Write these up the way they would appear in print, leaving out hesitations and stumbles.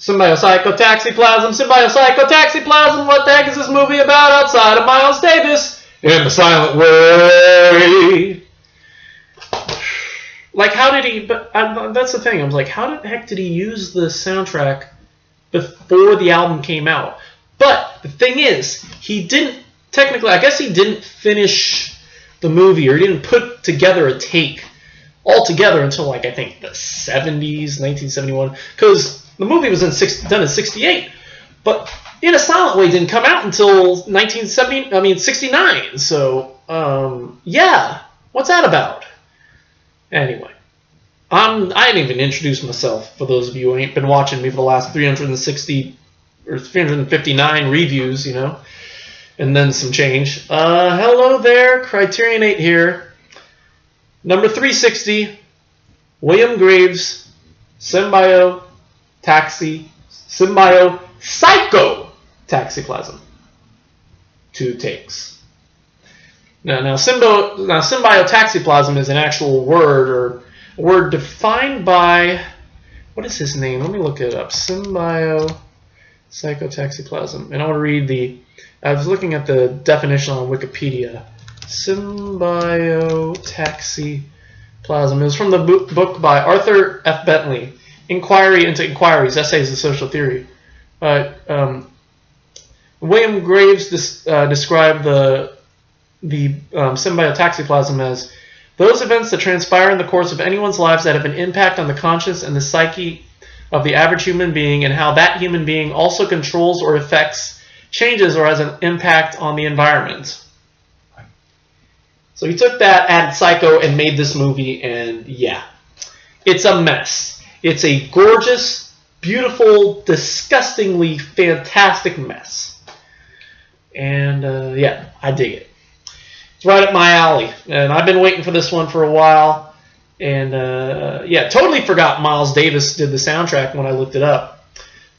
Symbiopsychotaxiplasm, Symbiopsychotaxiplasm. What the heck is this movie about outside of Miles Davis? In the silent way. Like, how did he... But that's the thing. I was like, how the heck did he use the soundtrack before the album came out? But the thing is, he didn't... Technically, I guess he didn't finish the movie, or he didn't put together a take altogether until, like, I think the 70s, 1971. Because the movie was done in 68. But In a Silent Way didn't come out until 69. So, yeah. What's that about? Anyway. I didn't even introduce myself, for those of you who ain't been watching me for the last 360 or 359 reviews, you know. And then some change. Hello there, CriterioNate here. Number 360, William Graves, Symbiopsychotaxiplasm. 2 takes. Now Symbiopsychotaxiplasm is an actual word, or a word defined by, what is his name? Let me look it up. Symbiopsychotaxiplasm. And I want to read I was looking at the definition on Wikipedia. Symbiopsychotaxiplasm. It was from the book by Arthur F. Bentley, Inquiry into Inquiries, Essays in Social Theory. William Graves described the Symbiopsychotaxiplasm as those events that transpire in the course of anyone's lives that have an impact on the conscience and the psyche of the average human being, and how that human being also controls or affects, changes, or has an impact on the environment. So he took that, added psycho, and made this movie, and yeah. It's a mess. It's a gorgeous, beautiful, disgustingly fantastic mess. And yeah, I dig it. It's right up my alley. And I've been waiting for this one for a while. And yeah, totally forgot Miles Davis did the soundtrack when I looked it up.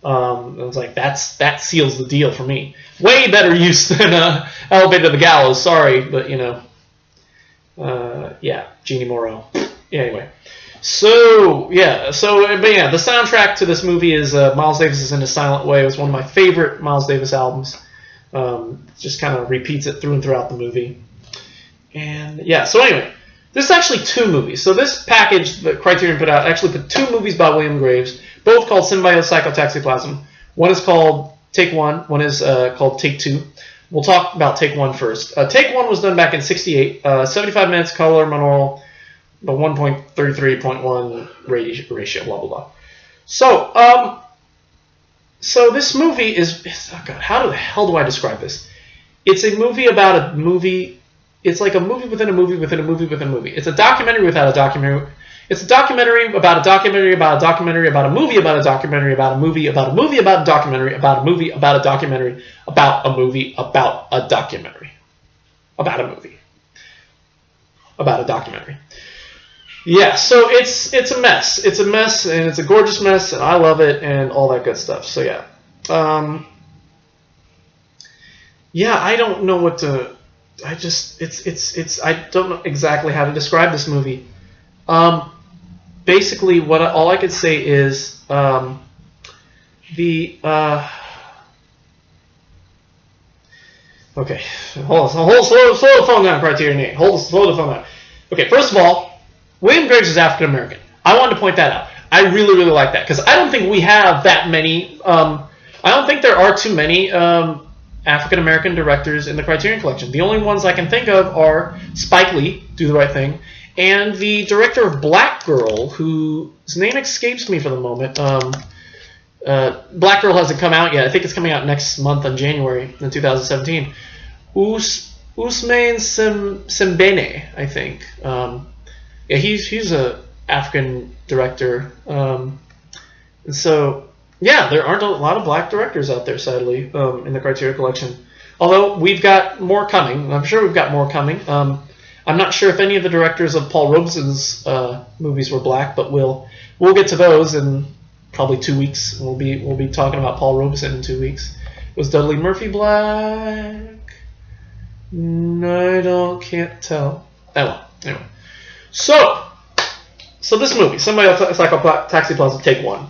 I was like, that seals the deal for me. Way better use than Elevator to the Gallows. Sorry, but you know. Yeah, Jeannie Morel. Yeah, anyway. So, yeah. But yeah, the soundtrack to this movie is Miles Davis' In a Silent Way. It was one of my favorite Miles Davis albums. Just kind of repeats it through and throughout the movie. And yeah, so anyway, this is actually 2 movies. So this package that Criterion put out actually put 2 movies by William Graves, both called Symbiopsychotaxiplasm. One is called Take 1, one is called Take 2. We'll talk about Take 1 first. Take 1 was done back in 68, 75 minutes, color, monaural, 1.33.1 ratio, blah, blah, blah. So, so this movie is, oh God, how the hell do I describe this? It's a movie about a movie. It's like a movie within a movie within a movie within a movie. It's a documentary without a documentary. It's a documentary about a documentary about a documentary about a movie about a documentary about a movie about a movie about a documentary about a movie about a documentary about a movie about a documentary about a movie about a documentary. Yeah, so it's a mess. It's a mess, and it's a gorgeous mess, and I love it, and all that good stuff. So yeah, yeah, I don't know what to. I don't know exactly how to describe this movie. Basically, all I could say is okay. Hold the phone down, CriterioNate. Slow the phone down. Okay, first of all, William Graves is African American. I wanted to point that out. I really, really like that because I don't think we have that many. I don't think there are too many African American directors in the Criterion Collection. The only ones I can think of are Spike Lee, Do the Right Thing, and the director of Black Girl, whose name escapes me for the moment. Black Girl hasn't come out yet. I think it's coming out next month in January in 2017. Ousmane Sembene, I think. Yeah, he's a African director. And so, yeah, there aren't a lot of black directors out there, sadly, in the Criterion Collection. Although we've got more coming. I'm sure we've got more coming. I'm not sure if any of the directors of Paul Robeson's movies were black, but we'll get to those in probably 2 weeks. We'll be talking about Paul Robeson in 2 weeks. Was Dudley Murphy black? No, can't tell. Oh well, anyway. So this movie, Symbiopsychotaxiplasm, Take 1.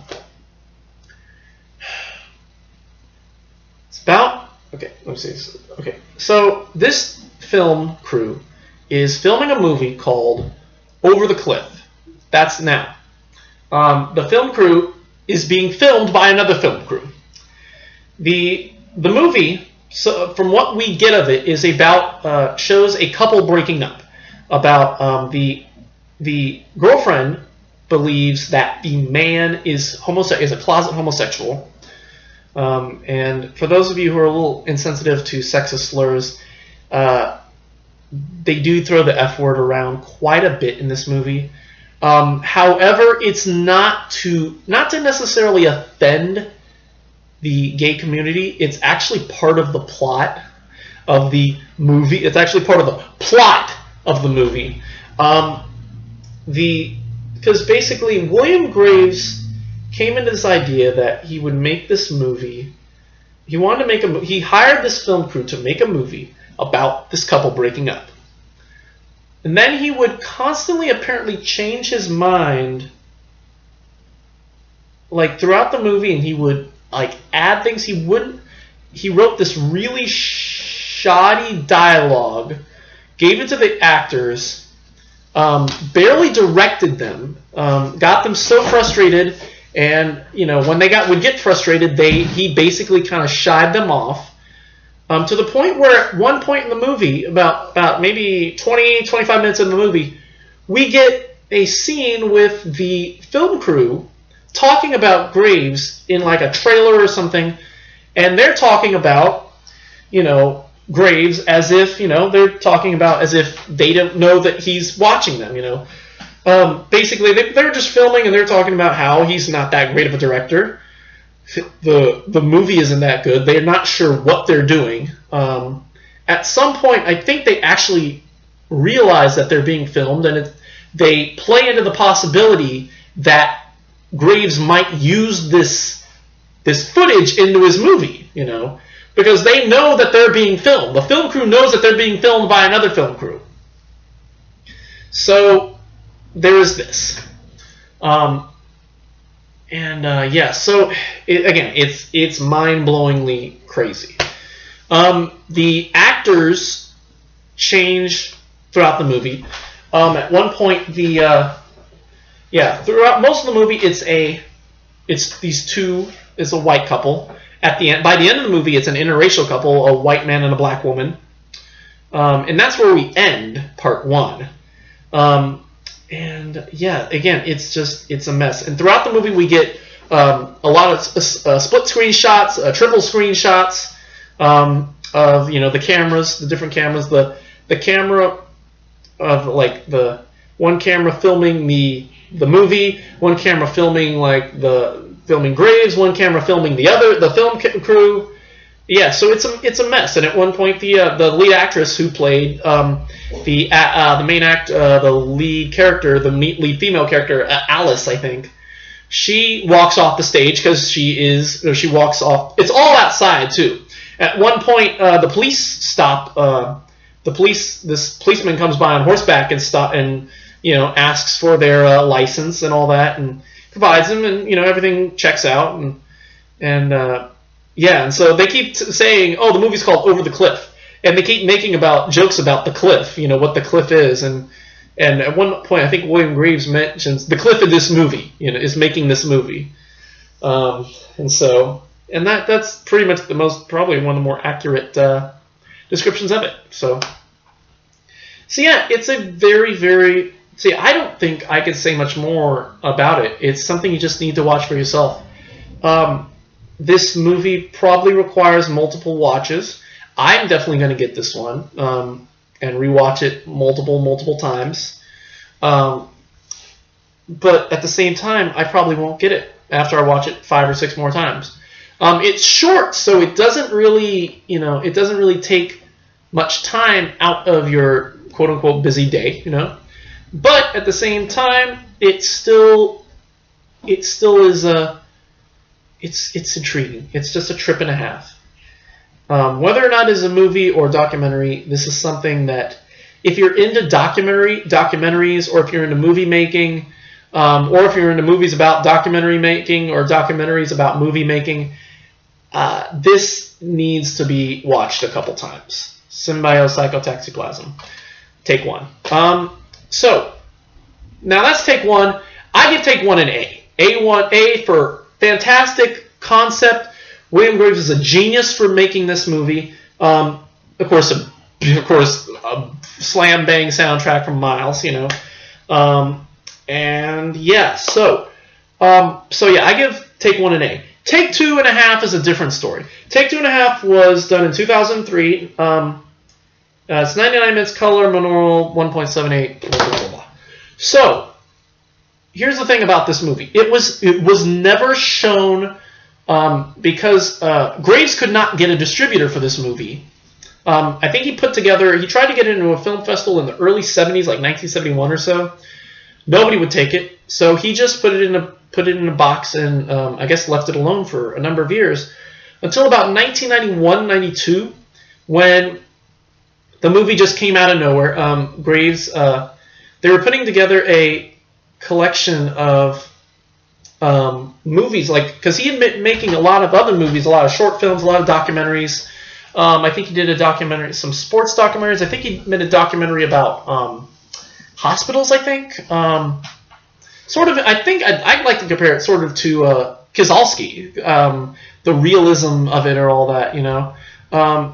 Okay, let me see. Okay, so this film crew is filming a movie called Over the Cliff. That's now. The film crew is being filmed by another film crew. The movie, so from what we get of it, is about shows a couple breaking up. About the girlfriend believes that the man is a closet homosexual. And for those of you who are a little insensitive to sexist slurs, they do throw the F word around quite a bit in this movie. However, it's not to necessarily offend the gay community. It's actually part of the plot of the movie. It's actually part of the plot of the movie. Because basically William Graves came into this idea that he would make this movie. He wanted to make he hired this film crew to make a movie about this couple breaking up. And then he would constantly apparently change his mind like throughout the movie, and he would like add things. He wrote this really shoddy dialogue, gave it to the actors, barely directed them, got them so frustrated, and when they would get frustrated, he basically kind of shied them off. To the point where at one point in the movie, about maybe 20-25 minutes in the movie, we get a scene with the film crew talking about Graves in like a trailer or something, and they're talking about, Graves as if, they're talking about as if they don't know that he's watching them, Basically, they're just filming and they're talking about how he's not that great of a director. The movie isn't that good. They're not sure what they're doing. At some point, I think they actually realize that they're being filmed, and they play into the possibility that Graves might use this footage into his movie, because they know that they're being filmed. The film crew knows that they're being filmed by another film crew. So there is this. So it's mind-blowingly crazy. The actors change throughout the movie. At one point, throughout most of the movie, it's a white couple. By the end of the movie, it's an interracial couple, a white man and a black woman. And that's where we end part one. It's a mess. And throughout the movie, we get a lot of split screen shots, triple screen shots of the cameras, the different cameras. The camera of like the one camera filming the movie, one camera filming filming Graves, one camera filming the film crew. Yeah, so it's a mess. And at one point, the lead actress who played the lead character, the lead female character, Alice, I think, she walks off the stage because she walks off. It's all outside too. At one point, the police stop. This policeman comes by on horseback and asks for their license and all that, and provides them, and everything checks out, and so they keep saying, oh, the movie's called Over the Cliff. And they keep making jokes about the cliff, what the cliff is. And at one point, I think William Graves mentions the cliff in this movie, is making this movie. And that's pretty much probably one of the more accurate descriptions of it. So yeah, it's a very, very... See, I don't think I could say much more about it. It's something you just need to watch for yourself. This movie probably requires multiple watches. I'm definitely going to get this one and rewatch it multiple times. But at the same time, I probably won't get it after I watch it 5 or 6 more times. It's short, so it doesn't really, take much time out of your quote unquote busy day, But at the same time, it still is it's intriguing. It's just a trip and a half. Whether or not it's a movie or documentary, this is something that if you're into documentaries, or if you're into movie making, or if you're into movies about documentary making or documentaries about movie making, this needs to be watched a couple times. Symbiopsychotaxiplasm. Take one. So, now that's take one. I give take one an A. A for fantastic concept. William Graves is a genius for making this movie. Of course, a slam bang soundtrack from Miles, you know. And yeah, so yeah, I give take one an A. Take 2.5 is a different story. Take 2.5 was done in 2003. It's 99 minutes color, monaural, 1.78. Blah, blah, blah, blah. So here's the thing about this movie. It was never shown because Graves could not get a distributor for this movie. I think he tried to get it into a film festival in the early 70s, like 1971 or so. Nobody would take it, so he just put it in a box and I guess left it alone for a number of years until about 1991-92 when the movie just came out of nowhere. Graves, they were putting together a collection of movies, because he had been making a lot of other movies, a lot of short films, a lot of documentaries. I think he did a documentary, some sports documentaries. I think he made a documentary about hospitals, I think. Sort of, I think I'd like to compare it sort of to Kieslowski, the realism of it or all that, you know.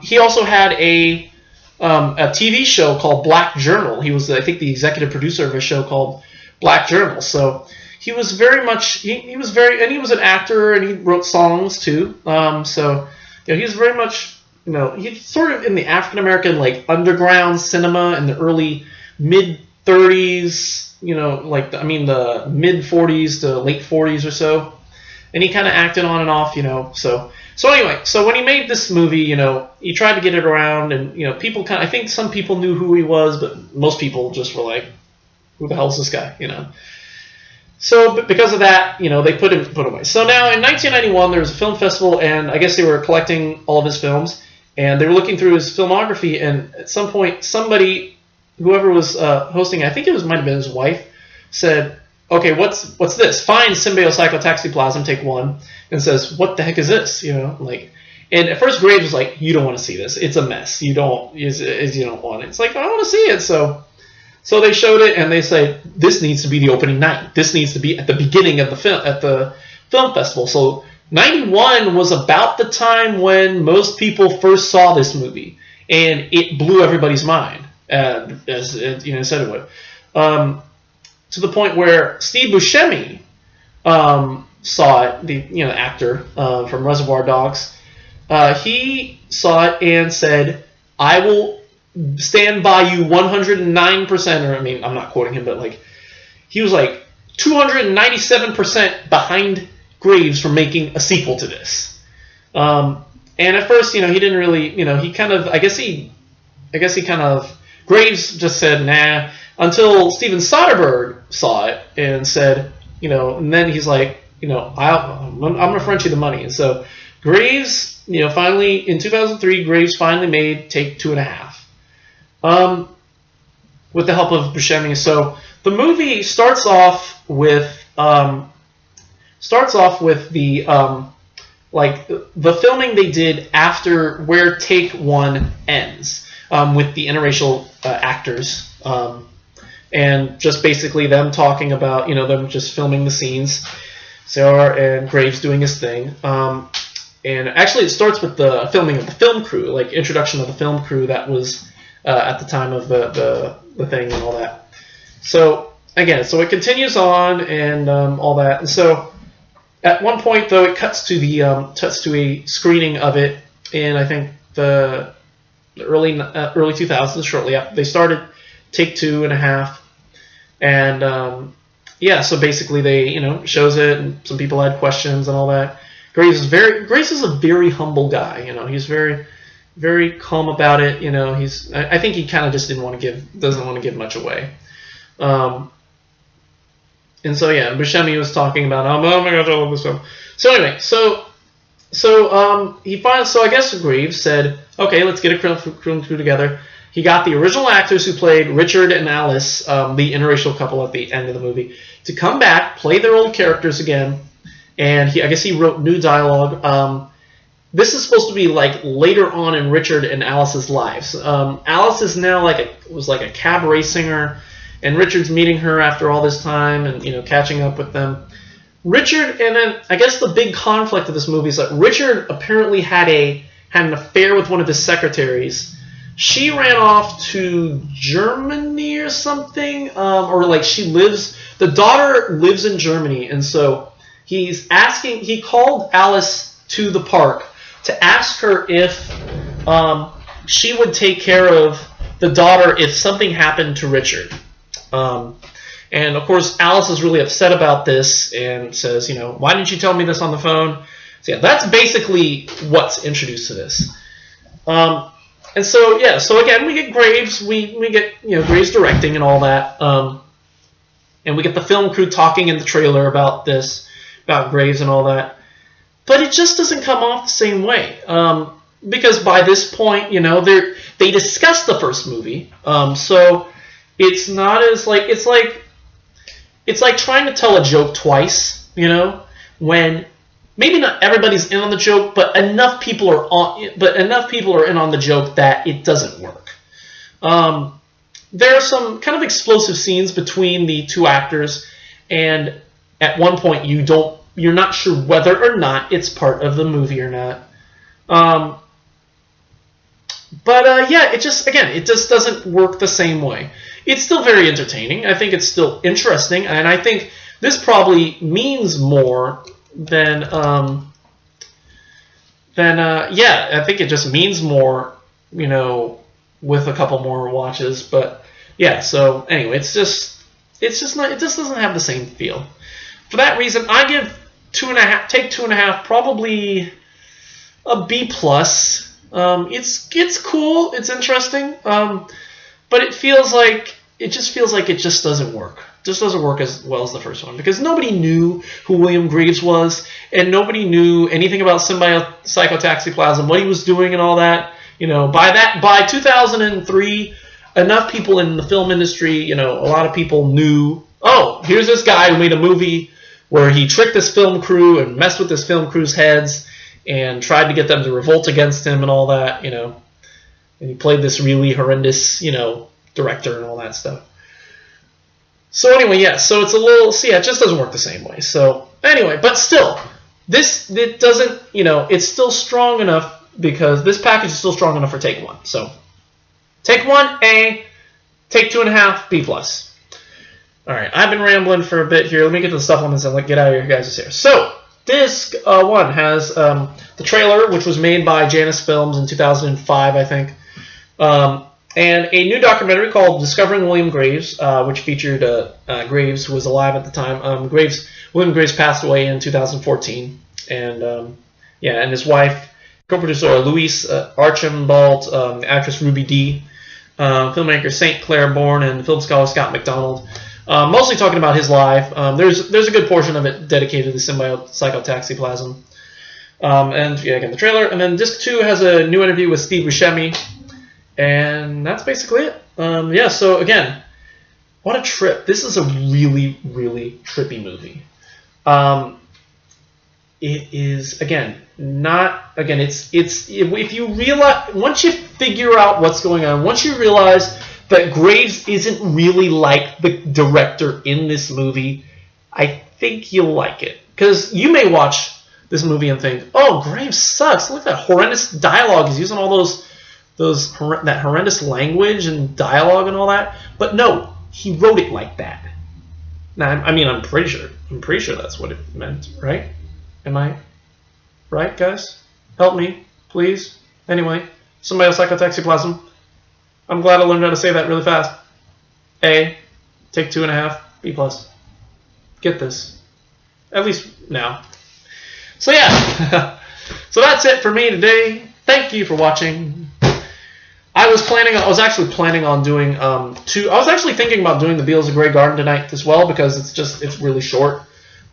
He also had a TV show called Black Journal. He was, I think, the executive producer of a show called Black Journal. So he was very much, he was an actor and he wrote songs too. So, you know, he was very much, you know, he's sort of in the African-American, like, underground cinema in the early mid-30s, you know, like, the mid-40s to late 40s or so. And he kind of acted on and off, you know. So anyway, so when he made this movie, you know, he tried to get it around and, you know, people I think some people knew who he was, but most people just were like, who the hell is this guy, you know? So, but because of that, you know, they put him away. So now in 1991, there was a film festival, and I guess they were collecting all of his films, and they were looking through his filmography, and at some point, somebody, whoever was hosting, I think it might have been his wife, said, okay, what's this? Find Symbiopsychotaxiplasm, take one, and says, what the heck is this? You know, like, and at first Graves was like, you don't want to see this. It's a mess. You don't want it. It's like, I want to see it. So they showed it, and they said, this needs to be the opening night. This needs to be at the beginning of the film festival. So 91 was about the time when most people first saw this movie, and it blew everybody's mind, as you know, said it would. To the point where Steve Buscemi saw it, the actor from Reservoir Dogs. He saw it and said, "I will stand by you 109%." Or, I mean, I'm not quoting him, but like he was like 297% behind Graves for making a sequel to this. And at first, he didn't really, he kind of, I guess he kind of, Graves just said, nah, until Steven Soderbergh saw it and said, and then he's like, I'm going to front you the money. And so Graves, finally, in 2003, Graves finally made Take 2.5 with the help of Buscemi. So the movie starts off with the the filming they did after where Take 1 ends, with the interracial actors, and just basically them talking about, them just filming the scenes, Sarah and Graves doing his thing. And actually it starts with the filming of the film crew, like introduction of the film crew that was at the time of the thing and all that. So again, so it continues on and all that. And so at one point, though, it cuts to a screening of it in, I think, the early 2000s. Shortly after they started Take 2.5, and yeah, so basically they shows it, and some people had questions and all that. Graves is a very humble guy. He's very, very calm about it. I think he kind of just doesn't want to give much away. And so yeah, Buscemi was talking about, oh my god, I love this film. So anyway, so I guess Graves said, okay, let's get a crew together. He got the original actors who played Richard and Alice, the interracial couple at the end of the movie, to come back, play their old characters again, and I guess he wrote new dialogue. this is supposed to be like later on in Richard and Alice's lives. Alice is now was like a cabaret singer, and Richard's meeting her after all this time and, you know, catching up with them. Richard, and then I guess the big conflict of this movie is that Richard apparently had an affair with one of his secretaries. She ran off to Germany or something, or like the daughter lives in Germany, and so he called Alice to the park to ask her if she would take care of the daughter if something happened to Richard. And of course, Alice is really upset about this and says, you know, why didn't you tell me this on the phone? So yeah, that's basically what's introduced to this. And so yeah, so again, we get Graves, we get, you know, Graves directing and all that, and we get the film crew talking in the trailer about this, about Graves and all that. But it just doesn't come off the same way, because by this point, you know, they discussed the first movie, so it's not as it's like trying to tell a joke twice, you know, when maybe not everybody's in on the joke, but enough people are in on the joke that it doesn't work. There are some kind of explosive scenes between the two actors, and at one point you're not sure whether or not it's part of the movie or not. Yeah, it just doesn't work the same way. It's still very entertaining. I think it's still interesting, and I think this probably means more than I think it just means more, you know, with a couple more watches. But yeah, so anyway, it just doesn't have the same feel. For that reason, I give 2.5, take 2.5, probably a B plus. It's cool, it's interesting, but it just feels like it just doesn't work. Just doesn't work as well as the first one, because nobody knew who William Graves was, and nobody knew anything about Symbiopsychotaxiplasm, what he was doing and all that. You know, by 2003, enough people in the film industry, you know, a lot of people knew, oh, here's this guy who made a movie where he tricked this film crew and messed with this film crew's heads and tried to get them to revolt against him and all that, you know. And he played this really horrendous, you know, director and all that stuff. So anyway, yeah, so it's it just doesn't work the same way. So anyway, but still, it doesn't, you know, it's still strong enough, because this package is still strong enough for take 1. So take 1, A, take 2.5, B plus. All right, I've been rambling for a bit here. Let me get to the supplements and get out of your guys' hair. So disc 1 has the trailer, which was made by Janus Films in 2005, I think. And a new documentary called Discovering William Graves, which featured Graves, who was alive at the time. William Graves passed away in 2014, and and his wife, co-producer Louise Archambault, actress Ruby Dee, filmmaker St. Clair Bourne, and film scholar Scott McDonald. Mostly talking about his life. There's a good portion of it dedicated to Symbiopsychotaxiplasm. And yeah, again, the trailer. And then disc 2 has a new interview with Steve Buscemi. And that's basically it. Yeah, so again, what a trip. This is a really, really trippy movie. It is, if you realize, once you figure out what's going on, once you realize that Graves isn't really like the director in this movie, I think you'll like it. Because you may watch this movie and think, oh, Graves sucks. Look at that horrendous dialogue. He's using all that horrendous language and dialogue and all that. But no, he wrote it like that. Now, I'm pretty sure that's what it meant, right? Am I right, guys? Help me, please. Anyway, Symbiopsychotaxiplasm. I'm glad I learned how to say that really fast. A, take 2.5, B plus. Get this. At least now. So yeah, so that's it for me today. Thank you for watching. I was actually planning on doing I was actually thinking about doing the Beals of Grey Garden tonight as well, because it's really short.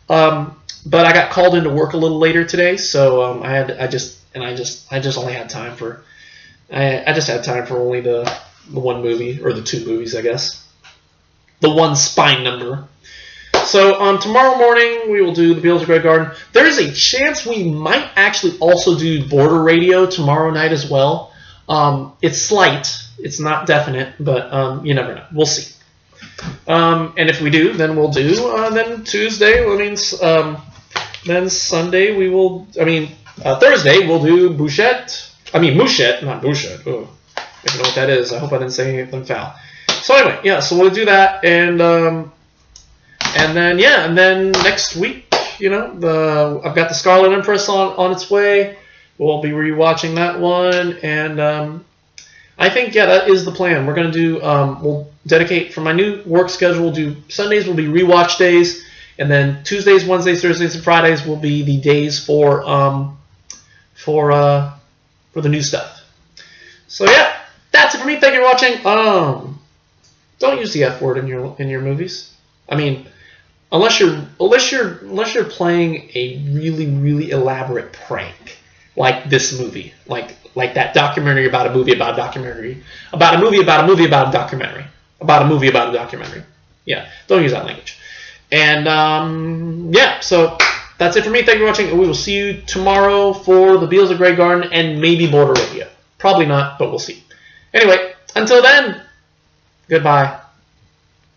But I got called into work a little later today, so I just only had time for only the one movie, or the two movies, I guess. The one spine number. So tomorrow morning we will do the Beatles of Grey Garden. There's a chance we might actually also do Border Radio tomorrow night as well. It's slight. It's not definite, but you never know. We'll see. And if we do, then we'll do. Then Tuesday, then Sunday we will. Thursday we'll do Bouchette. Mouchette, not Bouchette. Oh, I don't know what that is. I hope I didn't say anything foul. So anyway, yeah. So we'll do that, and then next week, I've got the Scarlet Empress on its way. We'll be rewatching that one, and I think that is the plan. We're gonna do. We'll dedicate for my new work schedule. We'll do Sundays will be rewatch days, and then Tuesdays, Wednesdays, Thursdays, and Fridays will be the days for the new stuff. So yeah, that's it for me. Thank you for watching. Don't use the F word in your movies. Unless you're playing a really, really elaborate prank, like this movie, like that documentary about a movie about a documentary, about a movie about a movie about a documentary, about a movie about a documentary. Yeah, don't use that language. And yeah, so that's it for me. Thank you for watching, and we will see you tomorrow for the Beatles of Grey Garden and maybe Border Radio. Probably not, but we'll see. Anyway, until then, goodbye.